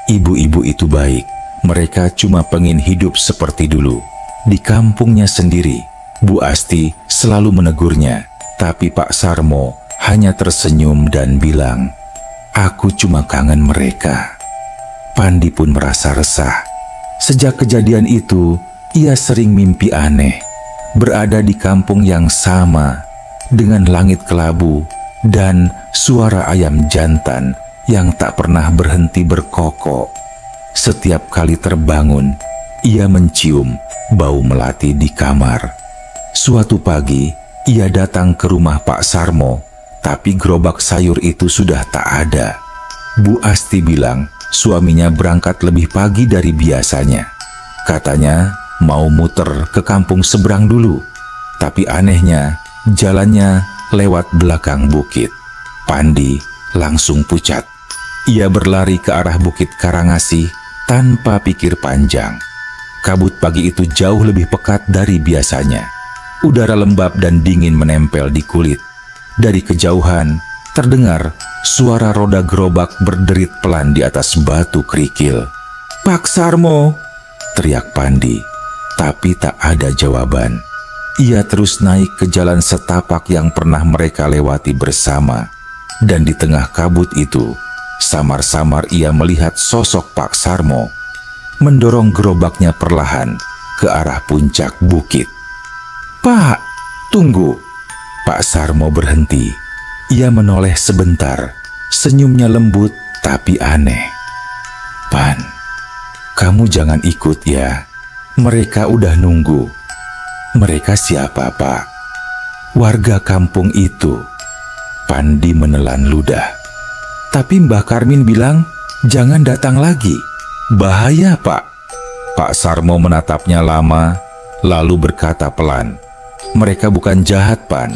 Ibu-ibu itu baik, mereka cuma pengen hidup seperti dulu. Di kampungnya sendiri, Bu Asti selalu menegurnya, tapi Pak Sarmo hanya tersenyum dan bilang, "Aku cuma kangen mereka." Pandi pun merasa resah. Sejak kejadian itu, ia sering mimpi aneh, berada di kampung yang sama, dengan langit kelabu dan suara ayam jantan yang tak pernah berhenti berkokok. Setiap kali terbangun, ia mencium bau melati di kamar. Suatu pagi, ia datang ke rumah Pak Sarmo, tapi gerobak sayur itu sudah tak ada. Bu Asti bilang suaminya berangkat lebih pagi dari biasanya. Katanya mau muter ke kampung seberang dulu, tapi anehnya jalannya lewat belakang bukit. Pandi langsung pucat. Ia berlari ke arah Bukit Karangasih tanpa pikir panjang. Kabut pagi itu jauh lebih pekat dari biasanya. Udara lembab dan dingin menempel di kulit. Dari kejauhan, terdengar suara roda gerobak berderit pelan di atas batu kerikil. "Pak Sarmo!" teriak Pandi, tapi tak ada jawaban. Ia terus naik ke jalan setapak yang pernah mereka lewati bersama. Dan di tengah kabut itu, samar-samar ia melihat sosok Pak Sarmo mendorong gerobaknya perlahan ke arah puncak bukit. "Pak, tunggu!" Pak Sarmo berhenti. Ia menoleh sebentar, senyumnya lembut tapi aneh. "Pan, kamu jangan ikut ya. Mereka udah nunggu." "Mereka siapa, Pak?" "Warga kampung itu." Pandi menelan ludah. "Tapi Mbah Karmin bilang jangan datang lagi. Bahaya, Pak." Pak Sarmo menatapnya lama, lalu berkata pelan, "Mereka bukan jahat, Pan.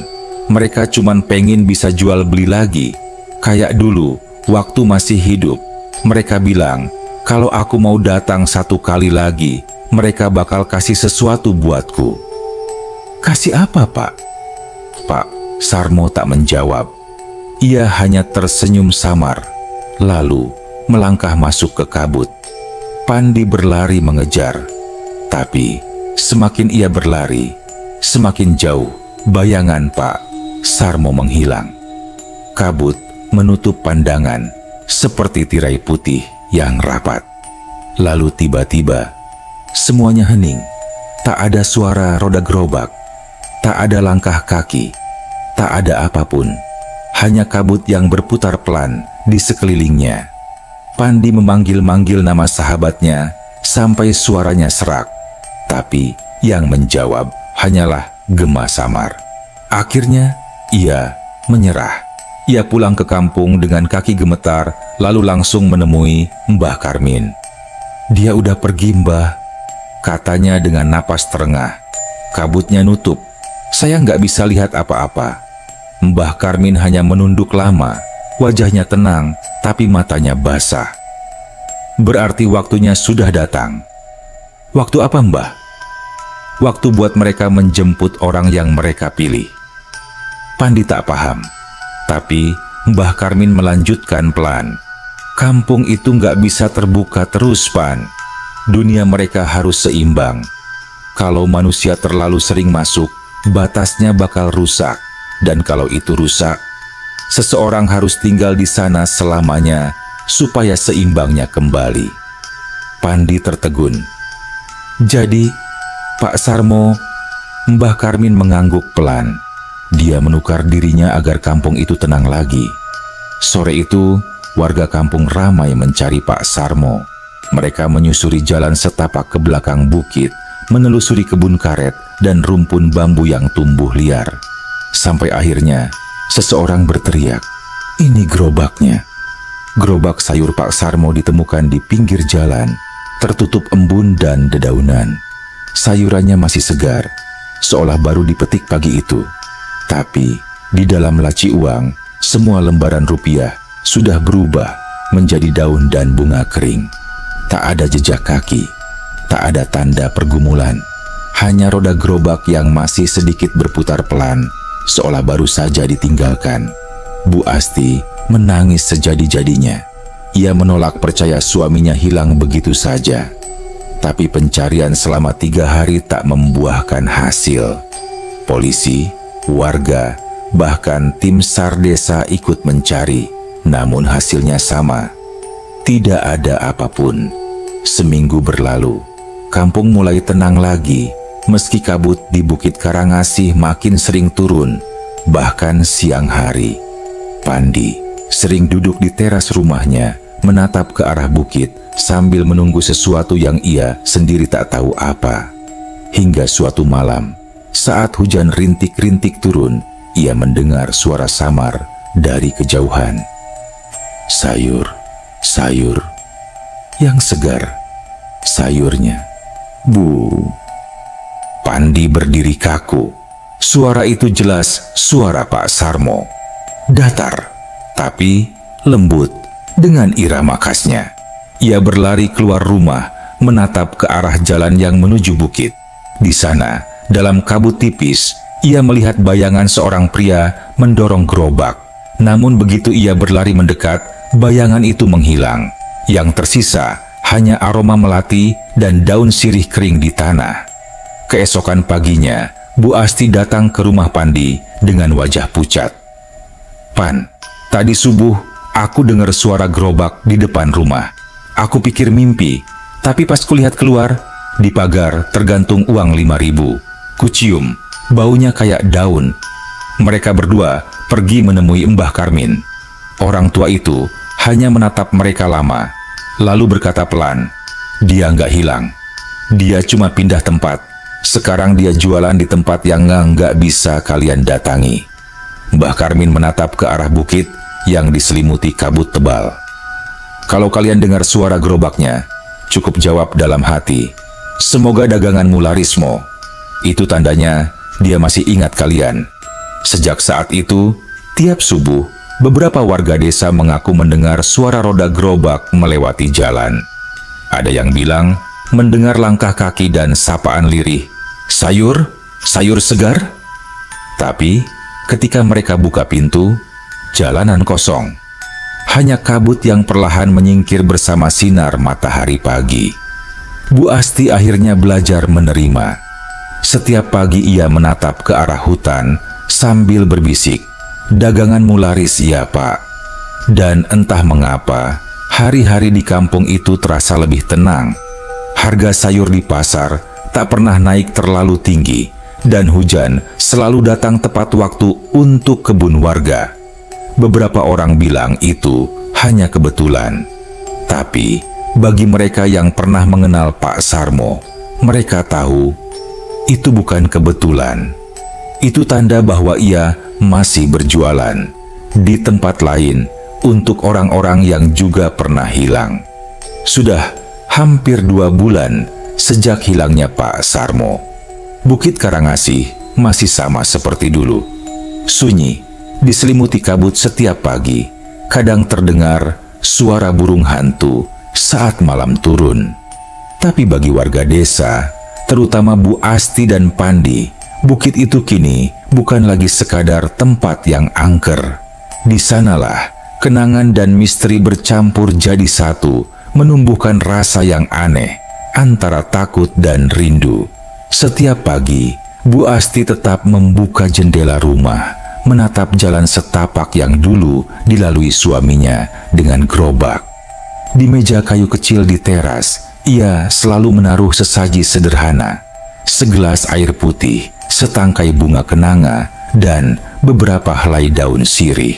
Mereka cuman pengen bisa jual beli lagi. Kayak dulu, waktu masih hidup. Mereka bilang, kalau aku mau datang satu kali lagi, mereka bakal kasih sesuatu buatku." "Kasih apa, Pak?" Pak Sarmo tak menjawab. Ia hanya tersenyum samar, lalu melangkah masuk ke kabut. Pandi berlari mengejar, tapi semakin ia berlari, semakin jauh bayangan Pak Sarmo menghilang. Kabut menutup pandangan seperti tirai putih yang rapat. Lalu tiba-tiba semuanya hening. Tak ada suara roda gerobak, tak ada langkah kaki, tak ada apapun. Hanya kabut yang berputar pelan di sekelilingnya. Pandi memanggil-manggil nama sahabatnya sampai suaranya serak, tapi yang menjawab hanyalah gema samar. Akhirnya ia menyerah. Ia pulang ke kampung dengan kaki gemetar, lalu langsung menemui Mbah Karmin. "Dia udah pergi, Mbah," katanya dengan napas terengah. "Kabutnya nutup, saya nggak bisa lihat apa-apa." Mbah Karmin hanya menunduk lama, wajahnya tenang, tapi matanya basah. "Berarti waktunya sudah datang." "Waktu apa, Mbah?" "Waktu buat mereka menjemput orang yang mereka pilih." Pandi tak paham. Tapi Mbah Karmin melanjutkan pelan. "Kampung itu nggak bisa terbuka terus, Pan. Dunia mereka harus seimbang. Kalau manusia terlalu sering masuk, batasnya bakal rusak. Dan kalau itu rusak, seseorang harus tinggal di sana selamanya supaya seimbangnya kembali." Pandi tertegun. "Jadi, Pak Sarmo..." Mbah Karmin mengangguk pelan. Dia menukar dirinya agar kampung itu tenang lagi. Sore itu, warga kampung ramai mencari Pak Sarmo. Mereka menyusuri jalan setapak ke belakang bukit, menelusuri kebun karet dan rumpun bambu yang tumbuh liar. Sampai akhirnya, seseorang berteriak, "Ini gerobaknya." Gerobak sayur Pak Sarmo ditemukan di pinggir jalan, tertutup embun dan dedaunan. Sayurannya masih segar, seolah baru dipetik pagi itu. Tapi di dalam laci uang, semua lembaran rupiah sudah berubah menjadi daun dan bunga kering. Tak ada jejak kaki, tak ada tanda pergumulan. Hanya roda gerobak yang masih sedikit berputar pelan, seolah baru saja ditinggalkan. Bu Asti menangis sejadi-jadinya. Ia menolak percaya suaminya hilang begitu saja. Tapi pencarian selama 3 hari tak membuahkan hasil. Polisi, warga, bahkan tim SAR desa ikut mencari, namun hasilnya sama. Tidak ada apapun. Seminggu berlalu, kampung mulai tenang lagi, meski kabut di Bukit Karangasih makin sering turun, bahkan siang hari. Pandi sering duduk di teras rumahnya, menatap ke arah bukit sambil menunggu sesuatu yang ia sendiri tak tahu apa. Hingga suatu malam, saat hujan rintik-rintik turun, ia mendengar suara samar dari kejauhan. "Sayur, sayur, yang segar, sayurnya, Bu." Pandi berdiri kaku. Suara itu jelas suara Pak Sarmo. Datar, tapi lembut dengan irama khasnya. Ia berlari keluar rumah, menatap ke arah jalan yang menuju bukit. Di sana, dalam kabut tipis, ia melihat bayangan seorang pria mendorong gerobak. Namun begitu ia berlari mendekat, bayangan itu menghilang. Yang tersisa hanya aroma melati dan daun sirih kering di tanah. Keesokan paginya, Bu Asti datang ke rumah Pandi dengan wajah pucat. "Pan, tadi subuh aku dengar suara gerobak di depan rumah. Aku pikir mimpi, tapi pas kulihat keluar, di pagar tergantung uang 5.000. Kucium, baunya kayak daun." Mereka berdua pergi menemui Mbah Karmin. Orang tua itu hanya menatap mereka lama, lalu berkata pelan, "Dia nggak hilang. Dia cuma pindah tempat. Sekarang dia jualan di tempat yang nggak bisa kalian datangi." Mbah Karmin menatap ke arah bukit yang diselimuti kabut tebal. "Kalau kalian dengar suara gerobaknya, cukup jawab dalam hati, 'Semoga daganganmu laris, Mo.' Itu tandanya dia masih ingat kalian." Sejak saat itu, tiap subuh, beberapa warga desa mengaku mendengar suara roda gerobak melewati jalan. Ada yang bilang mendengar langkah kaki dan sapaan lirih, "Sayur, sayur segar." Tapi ketika mereka buka pintu, jalanan kosong. Hanya kabut yang perlahan menyingkir bersama sinar matahari pagi. Bu Asti akhirnya belajar menerima. Setiap pagi ia menatap ke arah hutan sambil berbisik, "Daganganmu laris ya, Pak." Dan entah mengapa, hari-hari di kampung itu terasa lebih tenang. Harga sayur di pasar tak pernah naik terlalu tinggi, dan hujan selalu datang tepat waktu untuk kebun warga. Beberapa orang bilang itu hanya kebetulan. Tapi bagi mereka yang pernah mengenal Pak Sarmo, mereka tahu itu bukan kebetulan. Itu tanda bahwa ia masih berjualan. di tempat lain untuk orang-orang yang juga pernah hilang. Sudah hampir 2 bulan sejak hilangnya Pak Sarmo. Bukit Karangasih masih sama seperti dulu. Sunyi, diselimuti kabut setiap pagi. Kadang terdengar suara burung hantu saat malam turun. Tapi bagi warga desa, terutama Bu Asti dan Pandi, bukit itu kini bukan lagi sekadar tempat yang angker. Di sanalah kenangan dan misteri bercampur jadi satu, menumbuhkan rasa yang aneh antara takut dan rindu. Setiap pagi, Bu Asti tetap membuka jendela rumah, menatap jalan setapak yang dulu dilalui suaminya dengan gerobak. Di meja kayu kecil di teras, ia selalu menaruh sesaji sederhana, segelas air putih, setangkai bunga kenanga, dan beberapa helai daun sirih.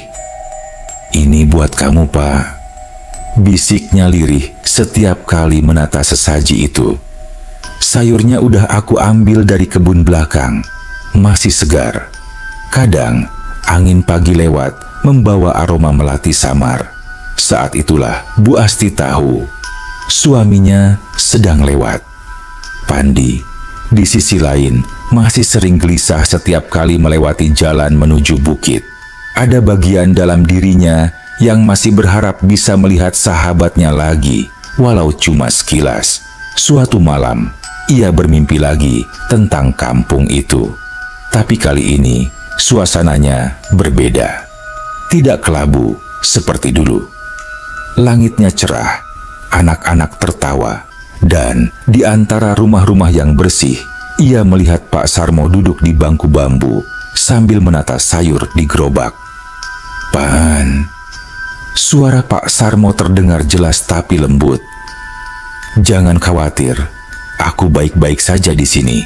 "Ini buat kamu, Pak," bisiknya lirih setiap kali menata sesaji itu. "Sayurnya udah aku ambil dari kebun belakang, masih segar. Kadang angin pagi lewat membawa aroma melati samar." Saat itulah Bu Asti tahu suaminya sedang lewat. Pandi, di sisi lain, masih sering gelisah setiap kali melewati jalan menuju bukit. Ada bagian dalam dirinya yang masih berharap bisa melihat sahabatnya lagi, walau cuma sekilas. Suatu malam, ia bermimpi lagi tentang kampung itu. Tapi kali ini, suasananya berbeda. Tidak kelabu seperti dulu. Langitnya cerah, anak-anak tertawa, dan di antara rumah-rumah yang bersih, ia melihat Pak Sarmo duduk di bangku bambu sambil menata sayur di gerobak. "Pan," suara Pak Sarmo terdengar jelas tapi lembut. "Jangan khawatir, aku baik-baik saja di sini."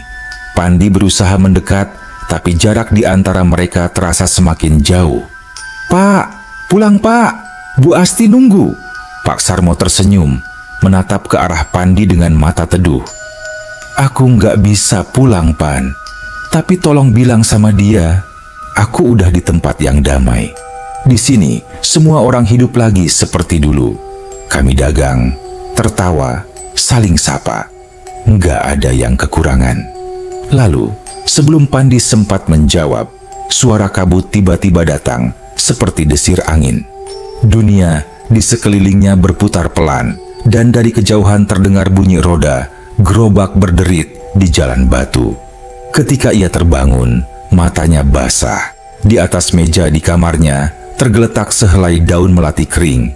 Pandi berusaha mendekat, tapi jarak di antara mereka terasa semakin jauh. "Pak, pulang Pak, Bu Asti nunggu." Pak Sarmo tersenyum, menatap ke arah Pandi dengan mata teduh. "Aku nggak bisa pulang, Pan. Tapi tolong bilang sama dia, aku udah di tempat yang damai. Di sini, semua orang hidup lagi seperti dulu. Kami dagang, tertawa, saling sapa. Nggak ada yang kekurangan." Lalu, sebelum Pandi sempat menjawab, suara kabut tiba-tiba datang, seperti desir angin. Dunia di sekelilingnya berputar pelan, dan dari kejauhan terdengar bunyi roda gerobak berderit di jalan batu. Ketika ia terbangun, matanya basah. Di atas meja di kamarnya tergeletak sehelai daun melati kering,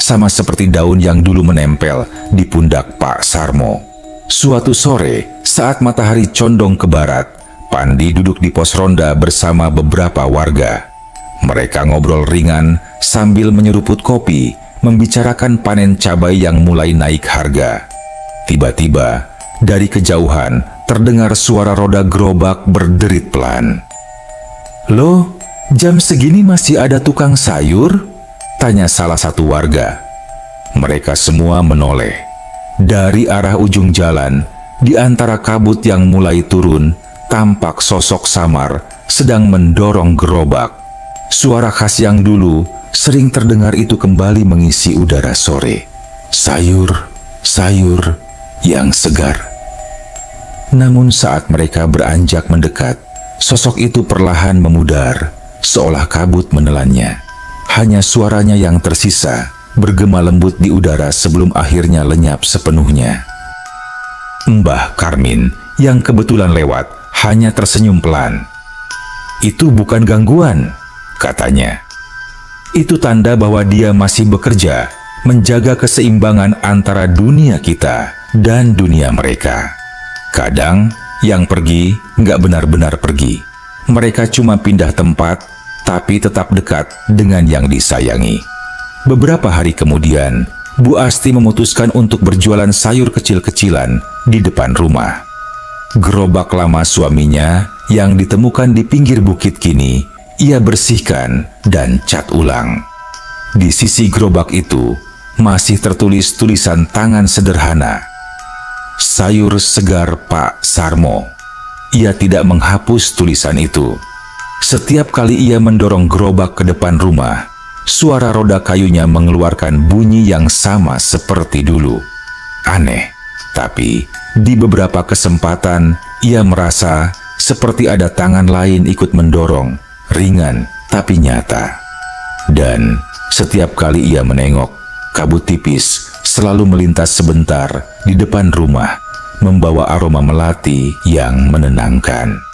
sama seperti daun yang dulu menempel di pundak Pak Sarmo. Suatu sore, saat matahari condong ke barat, Pandi duduk di pos ronda bersama beberapa warga. Mereka ngobrol ringan sambil menyeruput kopi, membicarakan panen cabai yang mulai naik harga. Tiba-tiba, dari kejauhan terdengar suara roda gerobak berderit pelan. "Loh, jam segini masih ada tukang sayur?" tanya salah satu warga. Mereka semua menoleh. Dari arah ujung jalan, di antara kabut yang mulai turun, tampak sosok samar sedang mendorong gerobak. Suara khas yang dulu sering terdengar itu kembali mengisi udara sore. Sayur, sayur yang segar. Namun saat mereka beranjak mendekat, sosok itu perlahan memudar, seolah kabut menelannya. Hanya suaranya yang tersisa, bergema lembut di udara sebelum akhirnya lenyap sepenuhnya. Mbah Karmin, yang kebetulan lewat, hanya tersenyum pelan. "Itu bukan gangguan," katanya. "Itu tanda bahwa dia masih bekerja, menjaga keseimbangan antara dunia kita dan dunia mereka. Kadang, yang pergi nggak benar-benar pergi. Mereka cuma pindah tempat, tapi tetap dekat dengan yang disayangi." Beberapa hari kemudian, Bu Asti memutuskan untuk berjualan sayur kecil-kecilan di depan rumah. Gerobak lama suaminya yang ditemukan di pinggir bukit kini ia bersihkan dan cat ulang. Di sisi gerobak itu masih tertulis tulisan tangan sederhana, "Sayur segar Pak Sarmo." Ia tidak menghapus tulisan itu. Setiap kali ia mendorong gerobak ke depan rumah, suara roda kayunya mengeluarkan bunyi yang sama seperti dulu. Aneh, tapi di beberapa kesempatan ia merasa seperti ada tangan lain ikut mendorong, ringan tapi nyata. Dan setiap kali ia menengok, kabut tipis selalu melintas sebentar di depan rumah, membawa aroma melati yang menenangkan.